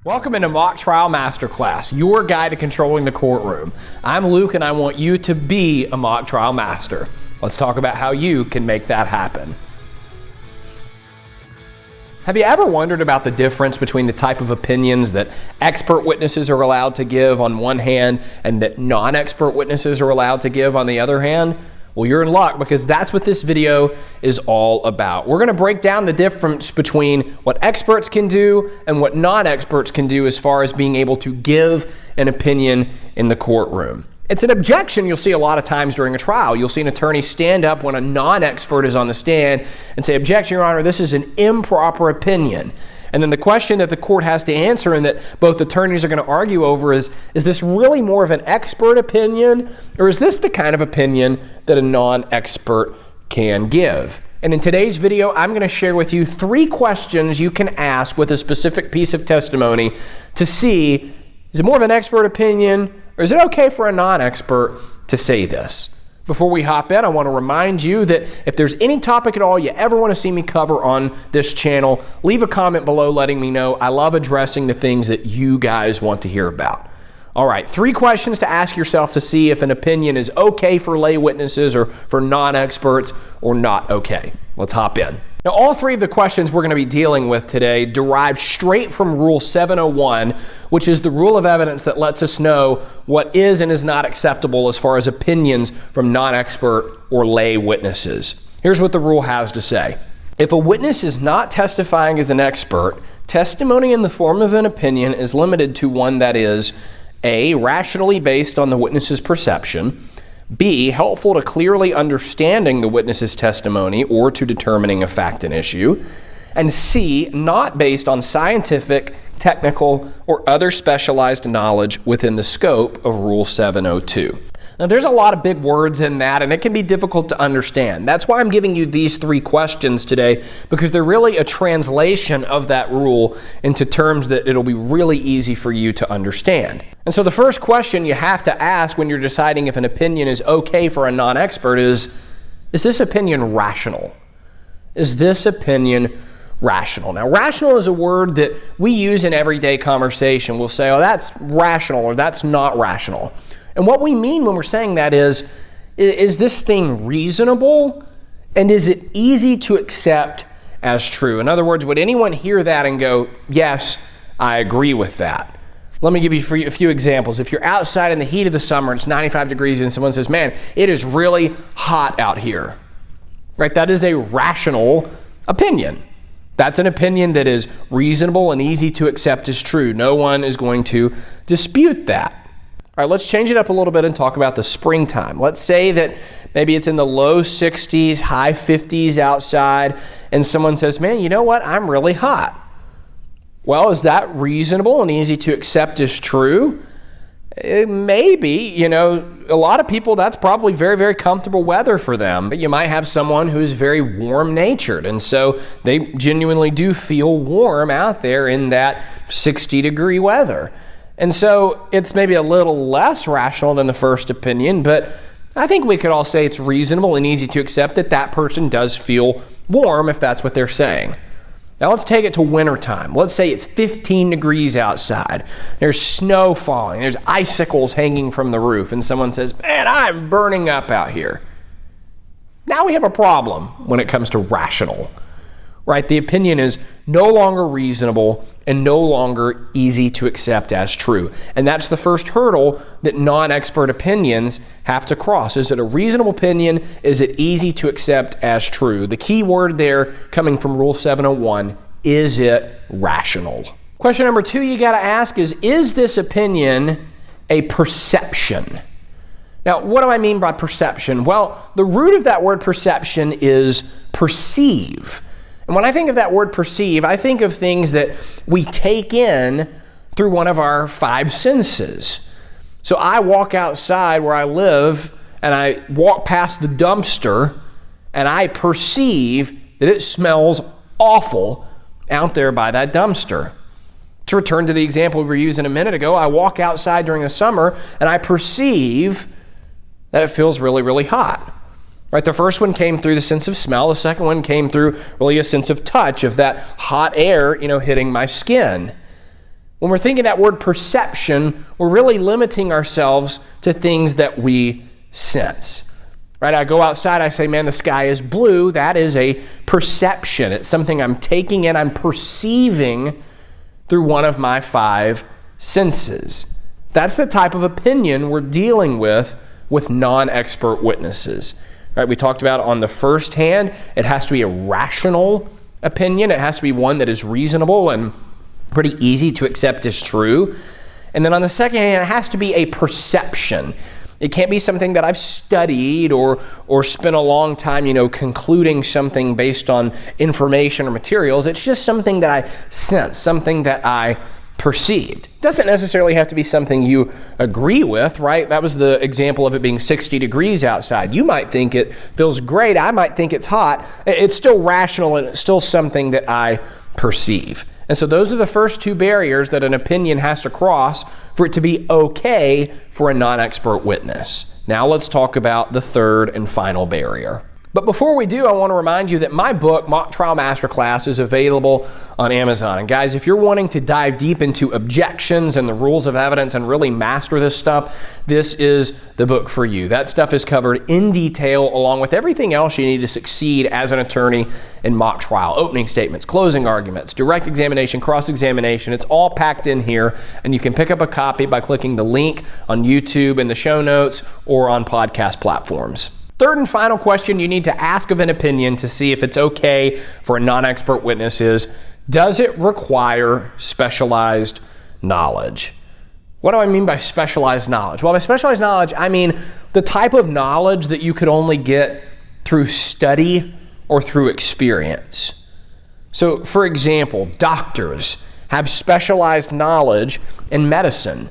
Welcome into Mock Trial Masterclass, your guide to controlling the courtroom. I'm Luke and I want you to be a mock trial master. Let's talk about how you can make that happen. Have you ever wondered about the difference between the type of opinions that expert witnesses are allowed to give on one hand and that non-expert witnesses are allowed to give on the other hand? Well, you're in luck because that's what this video is all about. We're going to break down the difference between what experts can do and what non-experts can do as far as being able to give an opinion in the courtroom. It's an objection you'll see a lot of times during a trial. You'll see an attorney stand up when a non-expert is on the stand and say, "Objection, Your Honor, this is an improper opinion." And then the question that the court has to answer and that both attorneys are going to argue over is this really more of an expert opinion, or is this the kind of opinion that a non-expert can give? And in today's video, I'm going to share with you 3 questions you can ask with a specific piece of testimony to see, is it more of an expert opinion, or is it okay for a non-expert to say this? Before we hop in, I want to remind you that if there's any topic at all you ever want to see me cover on this channel, leave a comment below letting me know. I love addressing the things that you guys want to hear about. All right, 3 questions to ask yourself to see if an opinion is okay for lay witnesses or for non-experts or not okay. Let's hop in. Now, all 3 of the questions we're going to be dealing with today derived straight from Rule 701, which is the rule of evidence that lets us know what is and is not acceptable as far as opinions from non-expert or lay witnesses. Here's what the rule has to say. If a witness is not testifying as an expert, testimony in the form of an opinion is limited to one that is A, rationally based on the witness's perception, B, helpful to clearly understanding the witness's testimony or to determining a fact and issue, and C, not based on scientific, technical, or other specialized knowledge within the scope of Rule 702. Now, there's a lot of big words in that, and it can be difficult to understand. That's why I'm giving you these 3 questions today, because they're really a translation of that rule into terms that it'll be really easy for you to understand. And so the first question you have to ask when you're deciding if an opinion is okay for a non-expert is this opinion rational? Is this opinion rational? Now, rational is a word that we use in everyday conversation. We'll say, oh, that's rational or that's not rational. And what we mean when we're saying that is this thing reasonable and is it easy to accept as true? In other words, would anyone hear that and go, yes, I agree with that? Let me give you a few examples. If you're outside in the heat of the summer, it's 95 degrees and someone says, man, it is really hot out here, right? That is a rational opinion. That's an opinion that is reasonable and easy to accept as true. No one is going to dispute that. All right, let's change it up a little bit and talk about the springtime. Let's say that maybe it's in the low 60s, high 50s outside, and someone says, man, you know what? I'm really hot. Well, is that reasonable and easy to accept as true? Maybe, a lot of people, that's probably very, very comfortable weather for them. But you might have someone who is very warm-natured, and so they genuinely do feel warm out there in that 60-degree weather. And so it's maybe a little less rational than the first opinion, but I think we could all say it's reasonable and easy to accept that that person does feel warm if that's what they're saying. Now let's take it to wintertime. Let's say it's 15 degrees outside. There's snow falling. There's icicles hanging from the roof. And someone says, man, I'm burning up out here. Now we have a problem when it comes to rational, right? The opinion is no longer reasonable and no longer easy to accept as true. And that's the first hurdle that non-expert opinions have to cross. Is it a reasonable opinion? Is it easy to accept as true? The key word there coming from Rule 701, is it rational? Question number 2 you got to ask is this opinion a perception? Now, what do I mean by perception? Well, the root of that word perception is perceive. And when I think of that word perceive, I think of things that we take in through one of our 5 senses. So I walk outside where I live and I walk past the dumpster and I perceive that it smells awful out there by that dumpster. To return to the example we were using a minute ago, I walk outside during the summer and I perceive that it feels really, really hot. Right, the first one came through the sense of smell. The second one came through really a sense of touch, of that hot air, hitting my skin. When we're thinking that word perception, we're really limiting ourselves to things that we sense. Right? I go outside, I say, man, the sky is blue. That is a perception. It's something I'm taking in, I'm perceiving through one of my 5 senses. That's the type of opinion we're dealing with non-expert witnesses. Right? We talked about on the first hand, it has to be a rational opinion. It has to be one that is reasonable and pretty easy to accept as true. And then on the second hand, it has to be a perception. It can't be something that I've studied or spent a long time, concluding something based on information or materials. It's just something that I sense, something that I perceived. It doesn't necessarily have to be something you agree with, right? That was the example of it being 60 degrees outside. You might think it feels great. I might think it's hot. It's still rational and it's still something that I perceive. And so those are the first 2 barriers that an opinion has to cross for it to be okay for a non-expert witness. Now let's talk about the third and final barrier. But before we do, I want to remind you that my book, Mock Trial Masterclass, is available on Amazon. And guys, if you're wanting to dive deep into objections and the rules of evidence and really master this stuff, this is the book for you. That stuff is covered in detail along with everything else you need to succeed as an attorney in mock trial. Opening statements, closing arguments, direct examination, cross-examination. It's all packed in here, and you can pick up a copy by clicking the link on YouTube in the show notes or on podcast platforms. Third and final question you need to ask of an opinion to see if it's okay for a non-expert witness is, does it require specialized knowledge? What do I mean by specialized knowledge? Well, by specialized knowledge, I mean the type of knowledge that you could only get through study or through experience. So, for example, doctors have specialized knowledge in medicine.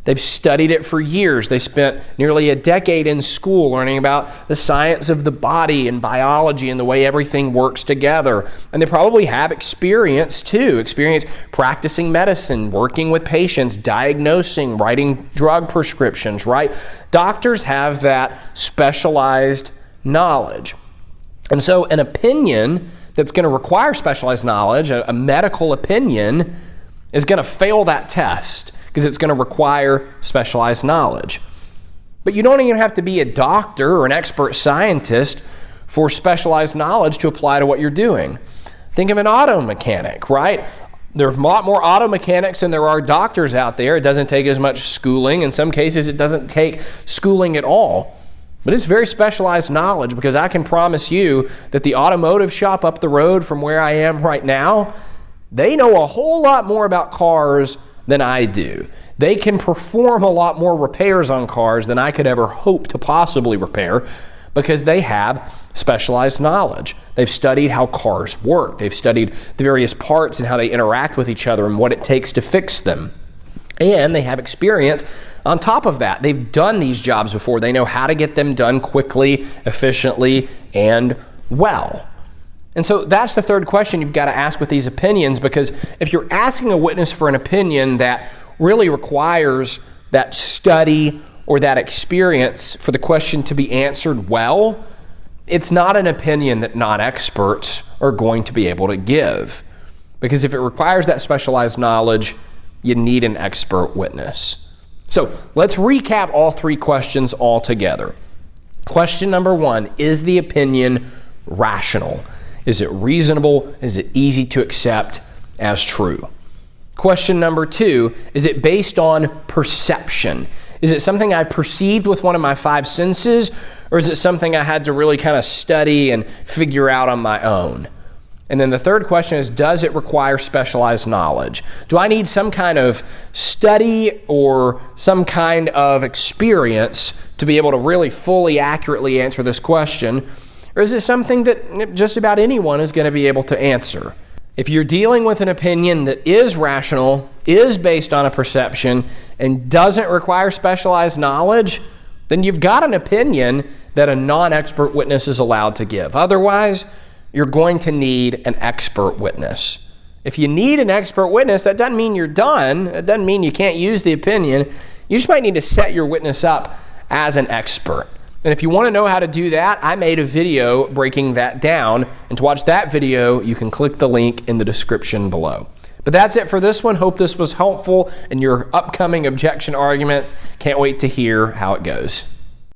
They've studied it for years. They spent nearly a decade in school learning about the science of the body and biology and the way everything works together. And they probably have experience too, experience practicing medicine, working with patients, diagnosing, writing drug prescriptions, right? Doctors have that specialized knowledge. And so an opinion that's going to require specialized knowledge, a medical opinion, is going to fail that test, because it's going to require specialized knowledge. But you don't even have to be a doctor or an expert scientist for specialized knowledge to apply to what you're doing. Think of an auto mechanic, right? There's a lot more auto mechanics than there are doctors out there. It doesn't take as much schooling. In some cases, it doesn't take schooling at all. But it's very specialized knowledge, because I can promise you that the automotive shop up the road from where I am right now, they know a whole lot more about cars than I do. They can perform a lot more repairs on cars than I could ever hope to possibly repair, because they have specialized knowledge. They've studied how cars work. They've studied the various parts and how they interact with each other and what it takes to fix them. And they have experience on top of that. They've done these jobs before. They know how to get them done quickly, efficiently, and well. And so that's the third question you've got to ask with these opinions, because if you're asking a witness for an opinion that really requires that study or that experience for the question to be answered well, it's not an opinion that non-experts are going to be able to give. Because if it requires that specialized knowledge, you need an expert witness. So let's recap all 3 questions all together. Question number 1, is the opinion rational? Is it reasonable? Is it easy to accept as true? Question number 2, is it based on perception? Is it something I perceived with one of my 5 senses, or is it something I had to really kind of study and figure out on my own? And then the third question is, does it require specialized knowledge? Do I need some kind of study or some kind of experience to be able to really fully accurately answer this question? Or is it something that just about anyone is going to be able to answer? If you're dealing with an opinion that is rational, is based on a perception, and doesn't require specialized knowledge, then you've got an opinion that a non-expert witness is allowed to give. Otherwise, you're going to need an expert witness. If you need an expert witness, that doesn't mean you're done. It doesn't mean you can't use the opinion. You just might need to set your witness up as an expert. And if you want to know how to do that, I made a video breaking that down. And to watch that video, you can click the link in the description below. But that's it for this one. Hope this was helpful in your upcoming objection arguments. Can't wait to hear how it goes.